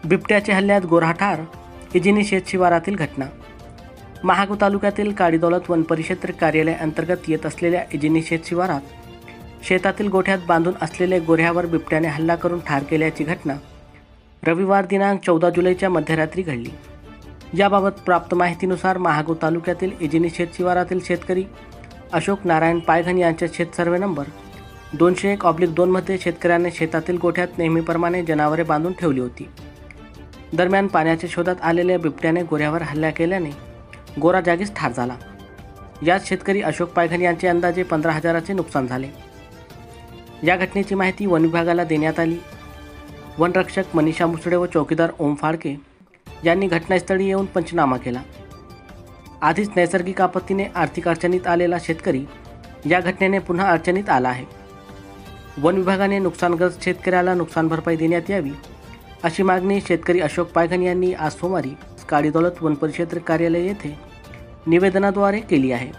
बिबट्याच्या हल्ल्यात गोरा ठार, इजिनी शेत शिवारातील घटना। महागाव तालुक्यातील काडीदौलत वनपरिक्षेत्र कार्यालय अंतर्गत येत असलेल्या इजिनी शेत शिवारात शेतातील गोठ्यात बांधून असलेले गोऱ्यावर बिबट्याने हल्ला करून ठार केल्याची घटना रविवार दिनांक 14 जुलैच्या मध्यरात्री घडली। याबाबत प्राप्त माहितीनुसार महागाव तालुक्यातील इजिनी शेत शिवारातील शेतकरी अशोक नारायण पायघन यांच्या शेत सर्वे नंबर 201/2 मध्ये शेतकऱ्याने शेतातील गोठ्यात नेहमीप्रमाणे जनावरे बांधून ठेवली होती। दरम्यान पाण्याच्या शोधात आलेल्या बिबट्याने गोऱ्यावर हल्ला केल्याने गोरा जागीच ठार झाला। यात शेतकरी अशोक पायघन यांचे अंदाजे 15,000चे नुकसान झाले। या घटनेची माहिती वन विभागाला देण्यात आली। वनरक्षक मनीषा मुसळे व चौकीदार ओम फाळके यांनी घटनास्थळी येऊन पंचनामा केला। आधीच नैसर्गिक आपत्तीने आर्थिक अडचणीत आलेला शेतकरी या घटनेने पुन्हा अडचणीत आला आहे। वन विभागाने नुकसानग्रस्त शेतकऱ्याला नुकसान भरपाई देण्यात यावी अशी मागणी शेतकरी अशोक पायघन यांनी आज सोमवारी काडीदौलत वनपरिक्षेत्र कार्यालय येथे निवेदनाद्वारे केली आहे।